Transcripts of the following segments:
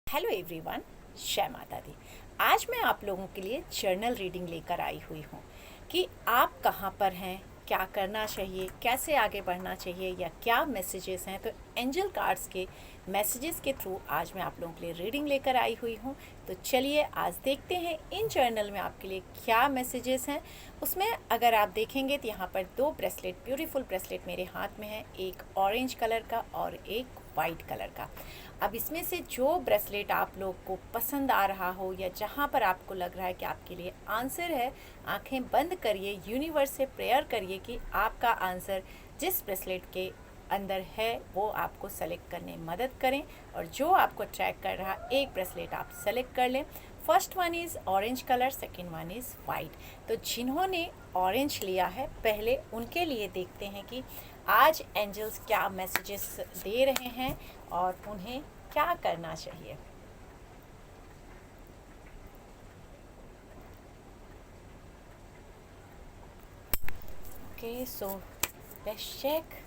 Hello everyone, जय माता दी। आज मैं आप लोगों के लिए जर्नल रीडिंग लेकर आई हुई हूँ कि आप कहाँ पर हैं, क्या करना चाहिए, कैसे आगे बढ़ना चाहिए या क्या मैसेजेस हैं। तो एंजल कार्ड्स के मैसेजेस के थ्रू आज मैं आप लोगों के लिए रीडिंग लेकर आई हुई हूँ। तो चलिए आज देखते हैं इन जर्नल में आपके लिए क्या मैसेजेस हैं। उसमें अगर आप देखेंगे तो यहाँ पर दो ब्रेसलेट, ब्यूटीफुल ब्रेसलेट मेरे हाथ में है, एक ऑरेंज कलर का और एक वाइट कलर का। अब इसमें से जो ब्रेसलेट आप लोग को पसंद आ रहा हो या जहाँ पर आपको लग रहा है कि आपके लिए आंसर है, आंखें बंद करिए, यूनिवर्स से प्रेयर करिए कि आपका आंसर जिस ब्रेसलेट के अंदर है वो आपको सेलेक्ट करने में मदद करें। और जो आपको ट्रैक कर रहा एक ब्रेसलेट आप सेलेक्ट कर लें। First one is orange colour, second one is white. तो जिन्होंने ऑरेंज लिया है पहले उनके लिए देखते हैं कि आज एंजल्स क्या मैसेजेस दे रहे हैं और उन्हें क्या करना चाहिए। Okay, so let's check.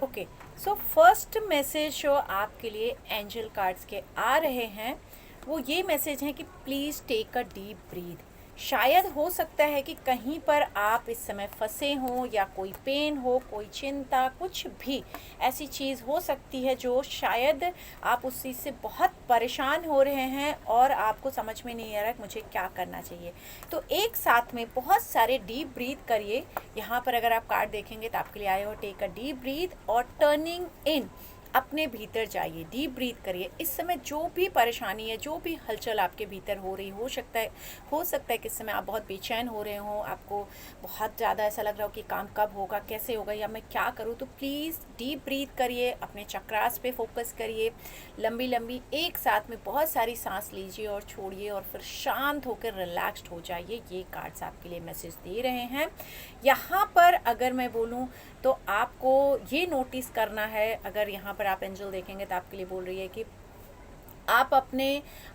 Okay, so first message जो आपके लिए एंजल कार्ड्स के आ रहे हैं वो ये मैसेज है कि please take a deep breath. शायद हो सकता है कि कहीं पर आप इस समय फंसे हों या कोई पेन हो, कोई चिंता, कुछ भी ऐसी चीज़ हो सकती है जो शायद आप उस चीज़ से बहुत परेशान हो रहे हैं और आपको समझ में नहीं आ रहा है मुझे क्या करना चाहिए। तो एक साथ में बहुत सारे डीप ब्रीथ करिए। यहाँ पर अगर आप कार्ड देखेंगे तो आपके लिए आए हो टेक अ डीप ब्रीथ और टर्निंग इन, अपने भीतर जाइए, डीप ब्रीथ करिए। इस समय जो भी परेशानी है, जो भी हलचल आपके भीतर हो रही हो सकता है कि इस समय आप बहुत बेचैन हो रहे हो, आपको बहुत ज़्यादा ऐसा लग रहा हो कि काम कब होगा, कैसे होगा या मैं क्या करूँ। तो प्लीज़ डीप ब्रीथ करिए, अपने चक्रास पे फोकस करिए, लंबी लंबी एक साथ में बहुत सारी सांस लीजिए और छोड़िए और फिर शांत होकर रिलैक्स्ड हो जाइए। ये कार्ड्स आपके लिए मैसेज दे रहे हैं। यहाँ पर अगर मैं बोलूँ तो आपको ये नोटिस करना है, अगर यहाँ पर आप एंजल देखेंगे तो आपके लिए बोल रही है कि आप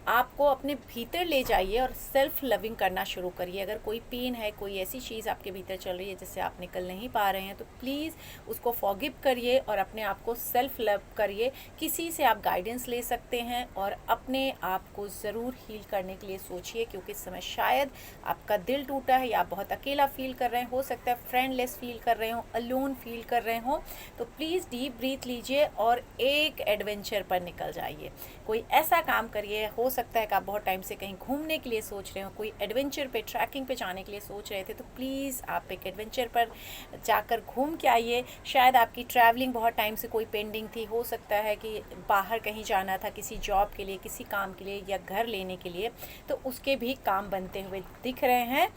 आपको अपने भीतर ले जाइए और सेल्फ लविंग करना शुरू करिए। अगर कोई पेन है, कोई ऐसी चीज़ आपके भीतर चल रही है जिससे आप निकल नहीं पा रहे हैं, तो प्लीज़ उसको फॉरगिव करिए और अपने आप को सेल्फ लव करिए। किसी से आप गाइडेंस ले सकते हैं और अपने आप को ज़रूर हील करने के लिए सोचिए, क्योंकि इस समय शायद आपका दिल टूटा है या आप बहुत अकेला फील कर रहे हैं, हो सकता है फ्रेंडलेस फील कर रहे हो, अलोन फील कर रहे हो। तो प्लीज़ डीप ब्रीथ लीजिए और एक एडवेंचर पर निकल जाइए। कोई ऐसा काम करिए, हो सकता है कि आप बहुत टाइम से कहीं घूमने के लिए सोच रहे हो, कोई एडवेंचर पे, ट्रैकिंग पे जाने के लिए सोच रहे थे, तो प्लीज़ आप एक एडवेंचर पर जाकर घूम के आइए। शायद आपकी ट्रैवलिंग बहुत टाइम से कोई पेंडिंग थी, हो सकता है कि बाहर कहीं जाना था किसी जॉब के लिए, किसी काम के लिए या घर लेने के लिए, तो उसके भी काम बनते हुए दिख रहे हैं।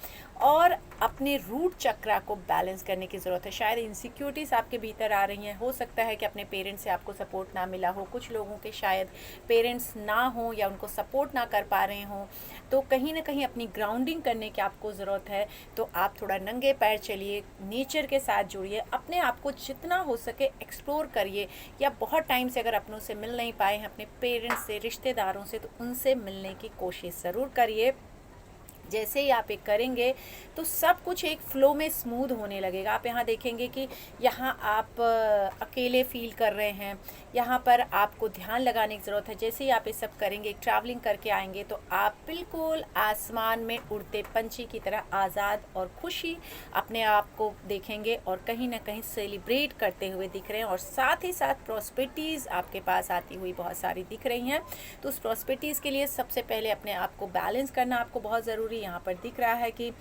और अपने रूट चक्रा को बैलेंस करने की ज़रूरत है। शायद इनसिक्योरिटीज़ आपके भीतर आ रही हैं, हो सकता है कि अपने पेरेंट्स से आपको सपोर्ट ना मिला हो, कुछ लोगों के शायद पेरेंट्स ना हो या उनको सपोर्ट ना कर पा रहे हों, तो कहीं ना कहीं अपनी ग्राउंडिंग करने की आपको ज़रूरत है। तो आप थोड़ा नंगे पैर चलिए, नेचर के साथ जुड़िए, अपने आप को जितना हो सके एक्सप्लोर करिए। या बहुत टाइम से अगर अपनों से मिल नहीं पाए हैं, अपने पेरेंट्स से, रिश्तेदारों से, तो उनसे मिलने की कोशिश ज़रूर करिए। जैसे ही आप एक करेंगे तो सब कुछ एक फ़्लो में स्मूथ होने लगेगा। आप यहाँ देखेंगे कि यहाँ आप अकेले फ़ील कर रहे हैं, यहाँ पर आपको ध्यान लगाने की ज़रूरत है। जैसे ही आप ये सब करेंगे, ट्रैवलिंग करके आएंगे, तो आप बिल्कुल आसमान में उड़ते पंछी की तरह आज़ाद और खुशी अपने आप को देखेंगे और कहीं ना कहीं सेलिब्रेट करते हुए दिख रहे हैं। और साथ ही साथ प्रॉस्पेरिटीज़ आपके पास आती हुई बहुत सारी दिख रही हैं। तो उस प्रॉस्पेरिटीज़ के लिए सबसे पहले अपने आप को बैलेंस करना आपको बहुत ज़रूरी। यहाँ पर दिख रहा है कि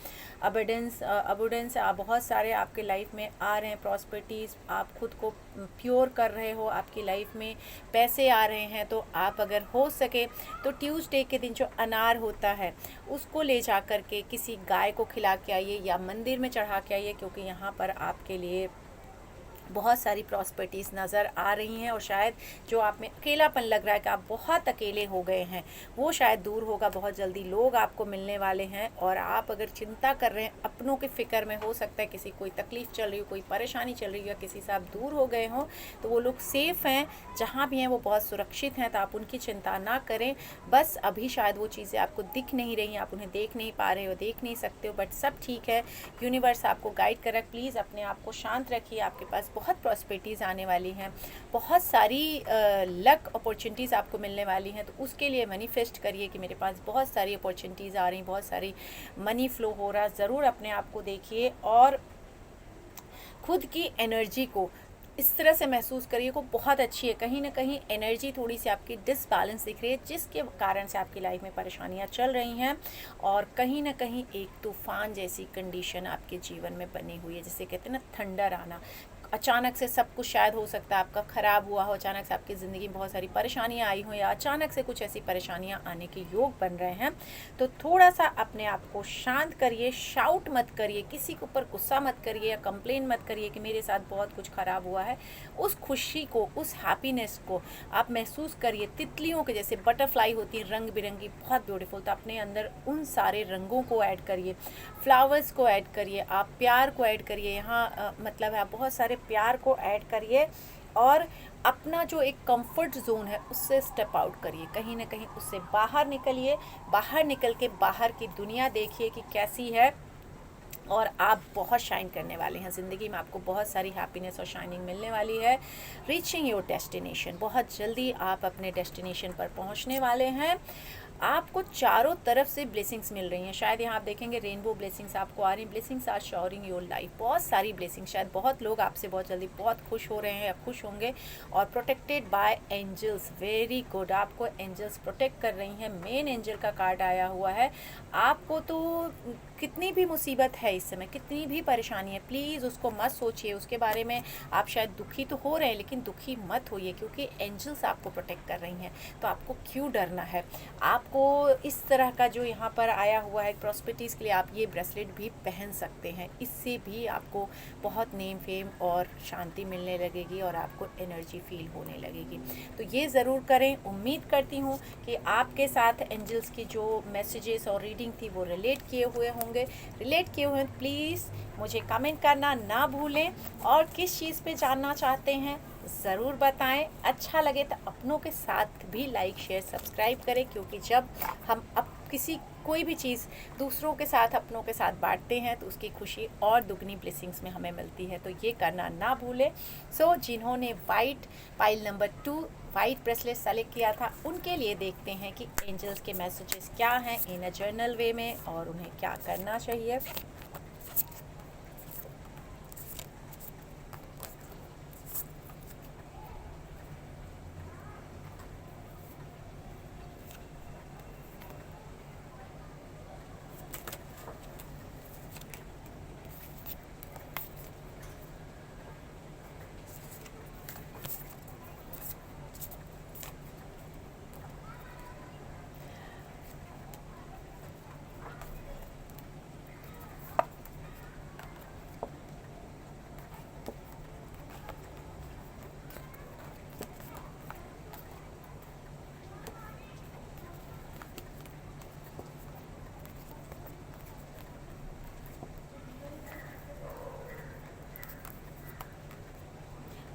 अबोडेंस बहुत सारे आपके लाइफ में आ रहे हैं, प्रॉस्पेरिटीज़, आप खुद को प्योर कर रहे हो, आपकी लाइफ में पैसे आ रहे हैं। तो आप अगर हो सके तो ट्यूसडे के दिन जो अनार होता है उसको ले जा कर के किसी गाय को खिला के आइए या मंदिर में चढ़ा के आइए, क्योंकि यहाँ पर आपके लिए बहुत सारी प्रॉस्पेरिटीज़ नज़र आ रही हैं और शायद जो आप में अकेलापन लग रहा है कि आप बहुत अकेले हो गए हैं, वो शायद दूर होगा। बहुत जल्दी लोग आपको मिलने वाले हैं। और आप अगर चिंता कर रहे हैं अपनों के फ़िक्र में, हो सकता है किसी कोई तकलीफ़ चल रही हो, कोई परेशानी चल रही हो, या किसी से आप दूर हो गए हों, तो वो लोग सेफ़ हैं, जहाँ भी हैं वो बहुत सुरक्षित हैं। तो आप उनकी चिंता ना करें। बस अभी शायद वो चीज़ें आपको दिख नहीं रही, आप उन्हें देख नहीं पा रहे हो, देख नहीं सकते हो, बट सब ठीक है। यूनिवर्स आपको गाइड कर रहा है। प्लीज़ अपने आप को शांत रखिए। आपके पास बहुत प्रॉस्पेरिटीज़ आने वाली हैं, बहुत सारी लक अपॉर्चुनिटीज़ आपको मिलने वाली हैं। तो उसके लिए मैनिफेस्ट करिए कि मेरे पास बहुत सारी अपॉर्चुनिटीज़ आ रही, बहुत सारी मनी फ्लो हो रहा। ज़रूर अपने आप को देखिए और खुद की एनर्जी को इस तरह से महसूस करिए को बहुत अच्छी है। कहीं ना कहीं एनर्जी थोड़ी सी आपकी डिसबैलेंस दिख रही है, जिसके कारण से आपकी लाइफ में परेशानियां चल रही हैं और कहीं ना कहीं एक तूफान जैसी कंडीशन आपके जीवन में बनी हुई है, जिसे कहते हैं ना थंडर आना। अचानक से सब कुछ शायद हो सकता है आपका ख़राब हुआ हो, अचानक से आपकी ज़िंदगी में बहुत सारी परेशानियां आई हो, या अचानक से कुछ ऐसी परेशानियां आने के योग बन रहे हैं। तो थोड़ा सा अपने आप को शांत करिए, शाउट मत करिए, किसी के ऊपर गुस्सा मत करिए या कंप्लेन मत करिए कि मेरे साथ बहुत कुछ ख़राब हुआ है। उस खुशी को, उस हैप्पीनेस को आप महसूस करिए। तितलियों के जैसे बटरफ्लाई होती है रंग बिरंगी, बहुत ब्यूटीफुल, तो अपने अंदर उन सारे रंगों को ऐड करिए, फ्लावर्स को ऐड करिए, आप प्यार को ऐड करिए। यहाँ मतलब है आप बहुत सारे प्यार को ऐड करिए और अपना जो एक कंफर्ट जोन है उससे स्टेप आउट करिए, कहीं ना कहीं उससे बाहर निकलिए। बाहर निकल के बाहर की दुनिया देखिए कि कैसी है, और आप बहुत शाइन करने वाले हैं। ज़िंदगी में आपको बहुत सारी हैप्पीनेस और शाइनिंग मिलने वाली है। रीचिंग योर डेस्टिनेशन, बहुत जल्दी आप अपने डेस्टिनेशन पर पहुंचने वाले हैं। आपको चारों तरफ से ब्लेसिंग्स मिल रही हैं। शायद यहाँ आप देखेंगे रेनबो ब्लेसिंग्स आपको आ रही हैं। Blessings are showering your life, बहुत सारी ब्लेसिंग्स। शायद बहुत लोग आपसे बहुत जल्दी बहुत खुश हो रहे हैं या खुश होंगे। और protected by angels, very good, आपको एंजल्स प्रोटेक्ट कर रही हैं। मेन एंजल का कार्ड आया हुआ है। आपको तो कितनी भी मुसीबत है इस समय, कितनी भी परेशानी है, प्लीज़ उसको मत सोचिए, उसके बारे में आप शायद दुखी तो हो रहे हैं लेकिन दुखी मत होइए, क्योंकि एंजल्स आपको प्रोटेक्ट कर रही हैं। तो आपको क्यों डरना है। आपको इस तरह का जो यहाँ पर आया हुआ है प्रॉस्पेरिटीज़ के लिए, आप ये ब्रेसलेट भी पहन सकते हैं। इससे भी आपको बहुत नेम फेम और शांति मिलने लगेगी और आपको एनर्जी फील होने लगेगी। तो ये ज़रूर करें। उम्मीद करती हूँ कि आपके साथ एंजल्स की जो मैसेजेस और रीडिंग थी वो रिलेट किए हुए होंगे। रिलेट किए हुए प्लीज़ मुझे कमेंट करना ना भूलें, और किस चीज़ पे जानना चाहते हैं ज़रूर बताएं। अच्छा लगे तो अपनों के साथ भी लाइक शेयर सब्सक्राइब करें, क्योंकि जब हम कोई भी चीज़ दूसरों के साथ, अपनों के साथ बांटते हैं तो उसकी खुशी और दुगनी ब्लेसिंग्स में हमें मिलती है। तो ये करना ना भूलें। सो जिन्होंने white pile number 2 white bracelet select किया था, उनके लिए देखते हैं कि एंजल्स के मैसेजेस क्या हैं इन अ जर्नल वे में और उन्हें क्या करना चाहिए।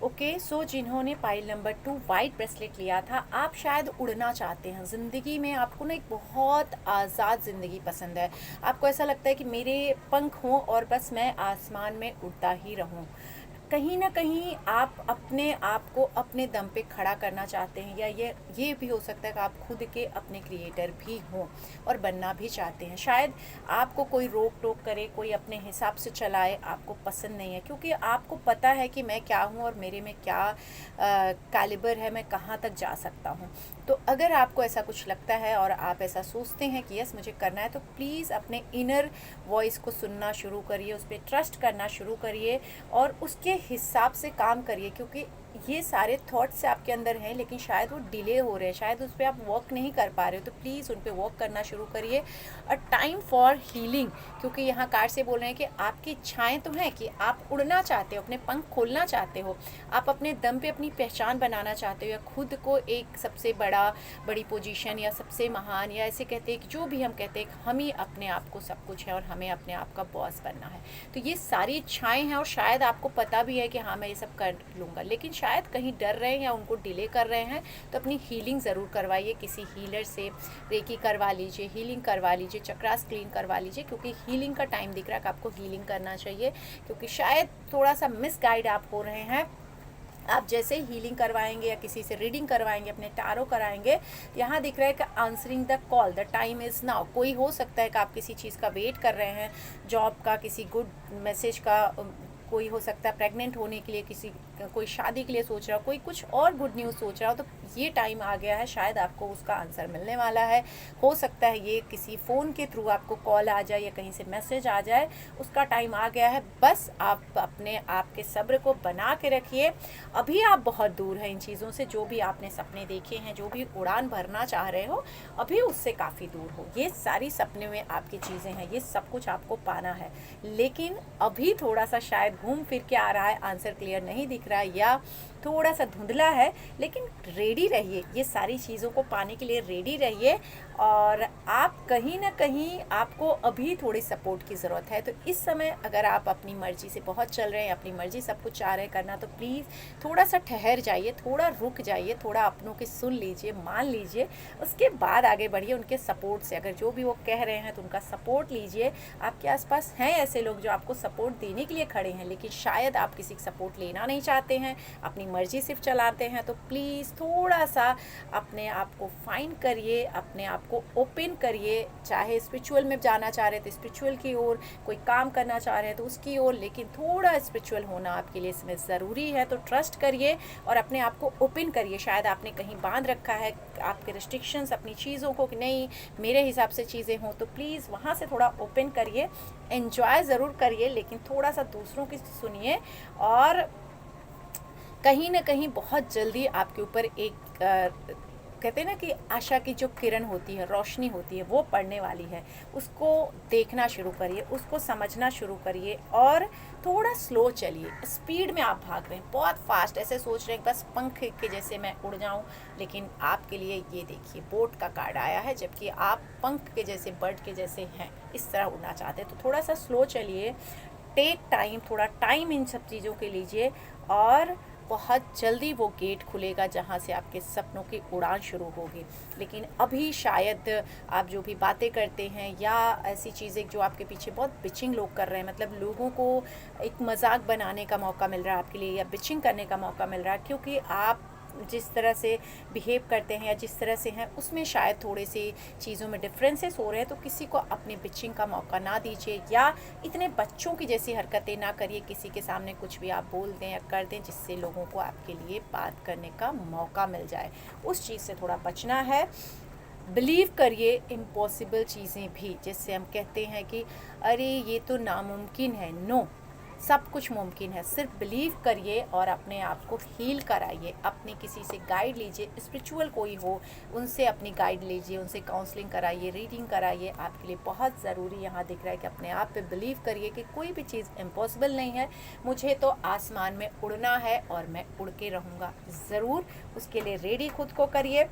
ओके, सो जिन्होंने पाइल नंबर 2 वाइट ब्रेसलेट लिया था, आप शायद उड़ना चाहते हैं ज़िंदगी में। आपको ना एक बहुत आज़ाद ज़िंदगी पसंद है। आपको ऐसा लगता है कि मेरे पंख हों और बस मैं आसमान में उड़ता ही रहूं। कहीं ना कहीं आप अपने आप को अपने दम पे खड़ा करना चाहते हैं, या ये भी हो सकता है कि आप खुद के अपने क्रिएटर भी हों और बनना भी चाहते हैं। शायद आपको कोई रोक टोक करे, कोई अपने हिसाब से चलाए, आपको पसंद नहीं है, क्योंकि आपको पता है कि मैं क्या हूँ और मेरे में क्या कैलिबर है, मैं कहाँ तक जा सकता हूँ। तो अगर आपको ऐसा कुछ लगता है और आप ऐसा सोचते हैं कि यस मुझे करना है, तो प्लीज़ अपने इनर वॉइस को सुनना शुरू करिए, उस पर ट्रस्ट करना शुरू करिए और उसके हिसाब से काम करिए, क्योंकि ये सारे थॉट्स आपके अंदर हैं लेकिन शायद वो डिले हो रहे हैं, शायद उस पर आप वर्क नहीं कर पा रहे हो, तो प्लीज़ उन पर वर्क करना शुरू करिए। अ टाइम फॉर हीलिंग, क्योंकि यहाँ कार्ड से बोल रहे हैं कि आपकी इच्छाएं तो हैं कि आप उड़ना चाहते हो, अपने पंख खोलना चाहते हो, आप अपने दम पे अपनी पहचान बनाना चाहते हो, या खुद को एक सबसे बड़ी पोजीशन या सबसे महान, या ऐसे कहते हैं कि जो भी हम कहते हैं हम ही अपने आप को सब कुछ है और हमें अपने आप का बॉस बनना है। तो ये सारी इच्छाएं हैं और शायद आपको पता भी है कि हाँ मैं ये सब कर लूँगा, लेकिन शायद कहीं डर रहे हैं या उनको डिले कर रहे हैं। तो अपनी हीलिंग ज़रूर करवाइए, किसी हीलर से रेकी करवा लीजिए, हीलिंग करवा लीजिए, चक्रास क्लीन करवा लीजिए, क्योंकि हीलिंग का टाइम दिख रहा है कि आपको हीलिंग करना चाहिए, क्योंकि शायद थोड़ा सा मिसगाइड आप हो रहे हैं। आप जैसे हीलिंग करवाएंगे या किसी से रीडिंग करवाएंगे, अपने टारो कराएंगे, यहाँ दिख रहा है कि answering the call, the time is now. कोई हो सकता है कि आप किसी चीज़ का वेट कर रहे हैं, जॉब का, किसी गुड मैसेज का, कोई हो सकता है प्रेग्नेंट होने के लिए, कोई शादी के लिए सोच रहा हो, कोई कुछ और गुड न्यूज़ सोच रहा हो, तो ये टाइम आ गया है, शायद आपको उसका आंसर मिलने वाला है। हो सकता है ये किसी फ़ोन के थ्रू आपको कॉल आ जाए या कहीं से मैसेज आ जाए, उसका टाइम आ गया है। बस आप अपने आप के सब्र को बना के रखिए। अभी आप बहुत दूर हैं इन चीज़ों से, जो भी आपने सपने देखे हैं, जो भी उड़ान भरना चाह रहे हो, अभी उससे काफ़ी दूर हो। ये सारी सपने में आपकी चीज़ें हैं, ये सब कुछ आपको पाना है, लेकिन अभी थोड़ा सा शायद घूम फिर के आ रहा है, आंसर क्लियर नहीं दिख रहा है या थोड़ा सा धुंधला है, लेकिन रेडी रहिए, ये सारी चीज़ों को पाने के लिए रेडी रहिए। और आप कहीं ना कहीं आपको अभी थोड़ी सपोर्ट की ज़रूरत है। तो इस समय अगर आप अपनी मर्ज़ी से बहुत चल रहे हैं, अपनी मर्ज़ी सब कुछ चाह रहे हैं करना, तो प्लीज़ थोड़ा सा ठहर जाइए, थोड़ा रुक जाइए, थोड़ा अपनों की सुन लीजिए, मान लीजिए, उसके बाद आगे बढ़िए उनके सपोर्ट से। अगर जो भी वो कह रहे हैं तो उनका सपोर्ट लीजिए। आपके आसपास हैं ऐसे लोग जो आपको सपोर्ट देने के लिए खड़े हैं, लेकिन शायद आप किसी का सपोर्ट लेना नहीं चाहते हैं, अपनी मर्ज़ी सिर्फ चलाते हैं। तो प्लीज़ थोड़ा सा अपने आप को फाइंड करिए, अपने आप को ओपन करिए। चाहे स्पिरिचुअल में जाना चाह रहे हैं तो स्पिरिचुअल की ओर, कोई काम करना चाह रहे हैं तो उसकी ओर, लेकिन थोड़ा स्पिरिचुअल होना आपके लिए इसमें ज़रूरी है। तो ट्रस्ट करिए और अपने आप को ओपन करिए। शायद आपने कहीं बांध रखा है आपके रिस्ट्रिक्शंस अपनी चीज़ों को कि नहीं मेरे हिसाब से चीज़ें हों, तो प्लीज़ वहाँ से थोड़ा ओपन करिए। एन्जॉय ज़रूर करिए, लेकिन थोड़ा सा दूसरों की सुनिए, और कहीं ना कहीं बहुत जल्दी आपके ऊपर एक कहते हैं ना कि आशा की जो किरण होती है, रोशनी होती है, वो पड़ने वाली है। उसको देखना शुरू करिए, उसको समझना शुरू करिए, और थोड़ा स्लो चलिए। स्पीड में आप भाग रहे हैं बहुत फास्ट, ऐसे सोच रहे हैं बस पंख के जैसे मैं उड़ जाऊं, लेकिन आपके लिए ये देखिए बोट का कार्ड आया है, जबकि आप पंख के जैसे, बर्ड के जैसे हैं, इस तरह उड़ना चाहते हैं। तो थोड़ा सा स्लो चलिए, टेक टाइम, थोड़ा टाइम इन सब चीज़ों के लीजिए, और बहुत जल्दी वो गेट खुलेगा जहाँ से आपके सपनों की उड़ान शुरू होगी। लेकिन अभी शायद आप जो भी बातें करते हैं या ऐसी चीज़ें जो आपके पीछे बहुत बिचिंग लोग कर रहे हैं, मतलब लोगों को एक मजाक बनाने का मौका मिल रहा है आपके लिए, या बिचिंग करने का मौका मिल रहा है, क्योंकि आप जिस तरह से बिहेव करते हैं या जिस तरह से हैं उसमें शायद थोड़े से चीज़ों में डिफरेंसेस हो रहे हैं। तो किसी को अपनी बिचिंग का मौका ना दीजिए, या इतने बच्चों की जैसी हरकतें ना करिए, किसी के सामने कुछ भी आप बोल दें या कर दें जिससे लोगों को आपके लिए बात करने का मौका मिल जाए। उस चीज़ से थोड़ा बचना है। बिलीव करिए इम्पॉसिबल चीज़ें भी, जिससे हम कहते हैं कि अरे ये तो नामुमकिन है, नो, सब कुछ मुमकिन है। सिर्फ बिलीव करिए और अपने आप को हील कराइए। अपने किसी से गाइड लीजिए, स्पिरिचुअल कोई हो उनसे अपनी गाइड लीजिए, उनसे काउंसलिंग कराइए, रीडिंग कराइए। आपके लिए बहुत ज़रूरी यहाँ दिख रहा है कि अपने आप पे बिलीव करिए कि कोई भी चीज़ इम्पॉसिबल नहीं है। मुझे तो आसमान में उड़ना है और मैं उड़ के रहूँगा ज़रूर। उसके लिए रेडी खुद को करिए,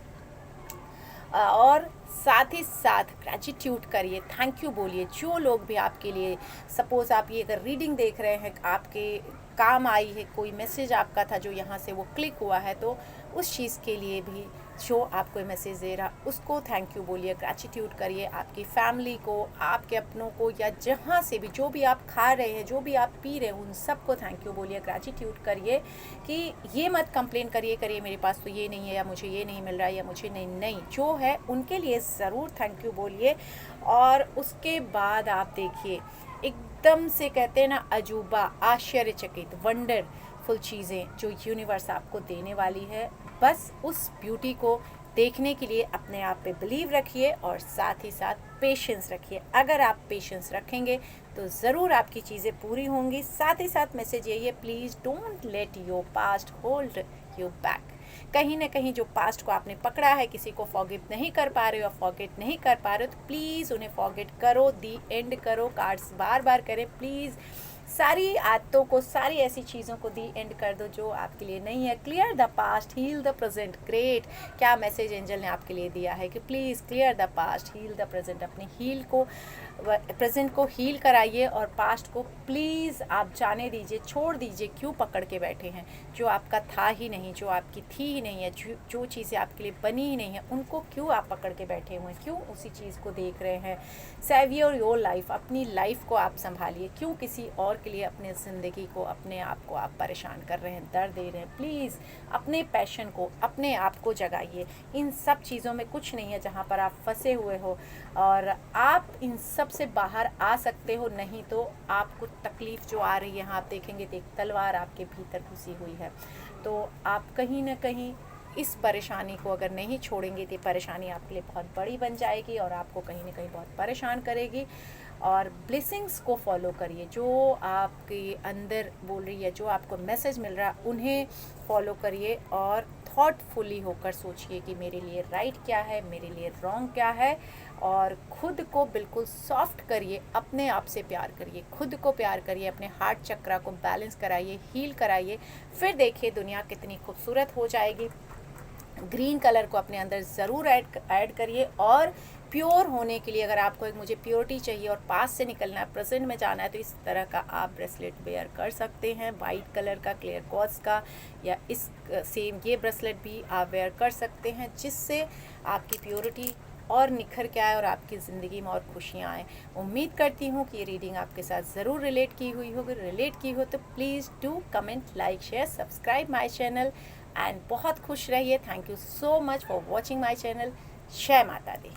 और साथ ही साथ ग्रेटिट्यूड करिए, थैंक यू बोलिए। जो लोग भी आपके लिए, सपोज़ आप ये अगर रीडिंग देख रहे हैं, आपके काम आई है, कोई मैसेज आपका था जो यहाँ से वो क्लिक हुआ है, तो उस चीज़ के लिए भी जो आपको मैसेज दे रहा उसको थैंक यू बोलिए, ग्रेटिट्यूड करिए। आपकी फैमिली को, आपके अपनों को, या जहाँ से भी जो भी आप खा रहे हैं, जो भी आप पी रहे हैं, उन सबको थैंक यू बोलिए, ग्रेटिट्यूड करिए। कि ये मत कंप्लेन करिए मेरे पास तो ये नहीं है, या मुझे ये नहीं मिल रहा है, या मुझे नहीं, जो है उनके लिए ज़रूर थैंक यू बोलिए। और उसके बाद आप देखिए एकदम से कहते हैं ना अजूबा, आश्चर्यचकित, वंडरफुल चीज़ें जो यूनिवर्स आपको देने वाली है। बस उस ब्यूटी को देखने के लिए अपने आप पे बिलीव रखिए और साथ ही साथ पेशेंस रखिए। अगर आप पेशेंस रखेंगे तो ज़रूर आपकी चीज़ें पूरी होंगी। साथ ही साथ मैसेज यही है, please don't let your past hold you back. कहीं ना कहीं जो पास्ट को आपने पकड़ा है, किसी को फॉरगिव नहीं कर पा रहे हो, फॉरगेट नहीं कर पा रहे हो, तो प्लीज़ उन्हें फॉरगेट करो, दी एंड करो। कार्ड्स बार बार करें प्लीज़। सारी आदतों को, सारी ऐसी चीज़ों को दी एंड कर दो जो आपके लिए नहीं है। Clear the past, heal the present. Great, क्या मैसेज एंजल ने आपके लिए दिया है कि please clear the past, heal the present. अपने प्रेजेंट को हील कराइए और पास्ट को प्लीज़ आप जाने दीजिए, छोड़ दीजिए। क्यों पकड़ के बैठे हैं? जो आपका था ही नहीं, जो आपकी थी ही नहीं है, जो चीज़ें आपके लिए बनी ही नहीं है, उनको क्यों आप पकड़ के बैठे हुए हैं? क्यों उसी चीज़ को देख रहे हैं? सेवियर योर लाइफ, अपनी लाइफ को आप संभालिए। क्यों किसी और के लिए अपने ज़िंदगी को, अपने आप को आप परेशान कर रहे हैं, दर्द दे रहे हैं? प्लीज़ अपने पैशन को, अपने आप को जगाइए। इन सब चीज़ों में कुछ नहीं है जहाँ पर आप फंसे हुए हो, और आप इन सब से बाहर आ सकते हो। नहीं तो आपको तकलीफ़ जो आ रही है, यहाँ आप देखेंगे तो एक तलवार आपके भीतर घुसी हुई है। तो आप कहीं ना कहीं इस परेशानी को अगर नहीं छोड़ेंगे तो परेशानी आपके लिए बहुत बड़ी बन जाएगी और आपको कहीं ना कहीं बहुत परेशान करेगी। और ब्लेसिंग्स को फॉलो करिए, जो आपके अंदर बोल रही है, जो आपको मैसेज मिल रहा है, उन्हें फॉलो करिए और थॉटफुली होकर सोचिए कि मेरे लिए राइट क्या है, मेरे लिए रॉन्ग क्या है। और खुद को बिल्कुल सॉफ्ट करिए, अपने आप से प्यार करिए, खुद को प्यार करिए, अपने हार्ट चक्रा को बैलेंस कराइए, हील कराइए। फिर देखिए दुनिया कितनी खूबसूरत हो जाएगी। ग्रीन कलर को अपने अंदर ज़रूर ऐड करिए। और प्योर होने के लिए, अगर आपको एक मुझे प्योरिटी चाहिए और पास से निकलना है, प्रेजेंट में जाना है, तो इस तरह का आप ब्रेसलेट वेयर कर सकते हैं, वाइट कलर का, क्लियर क्वार्ट्ज का, या इस सेम ये ब्रेसलेट भी आप वेयर कर सकते हैं, जिससे आपकी प्योरिटी और निखर के आए और आपकी ज़िंदगी में और खुशियाँ आएँ। उम्मीद करती हूँ कि ये रीडिंग आपके साथ ज़रूर रिलेट की हुई होगी। रिलेट की हो तो please do comment, like, share, subscribe my channel and बहुत खुश रहिए। Thank you so much for watching my channel. जय माता दी।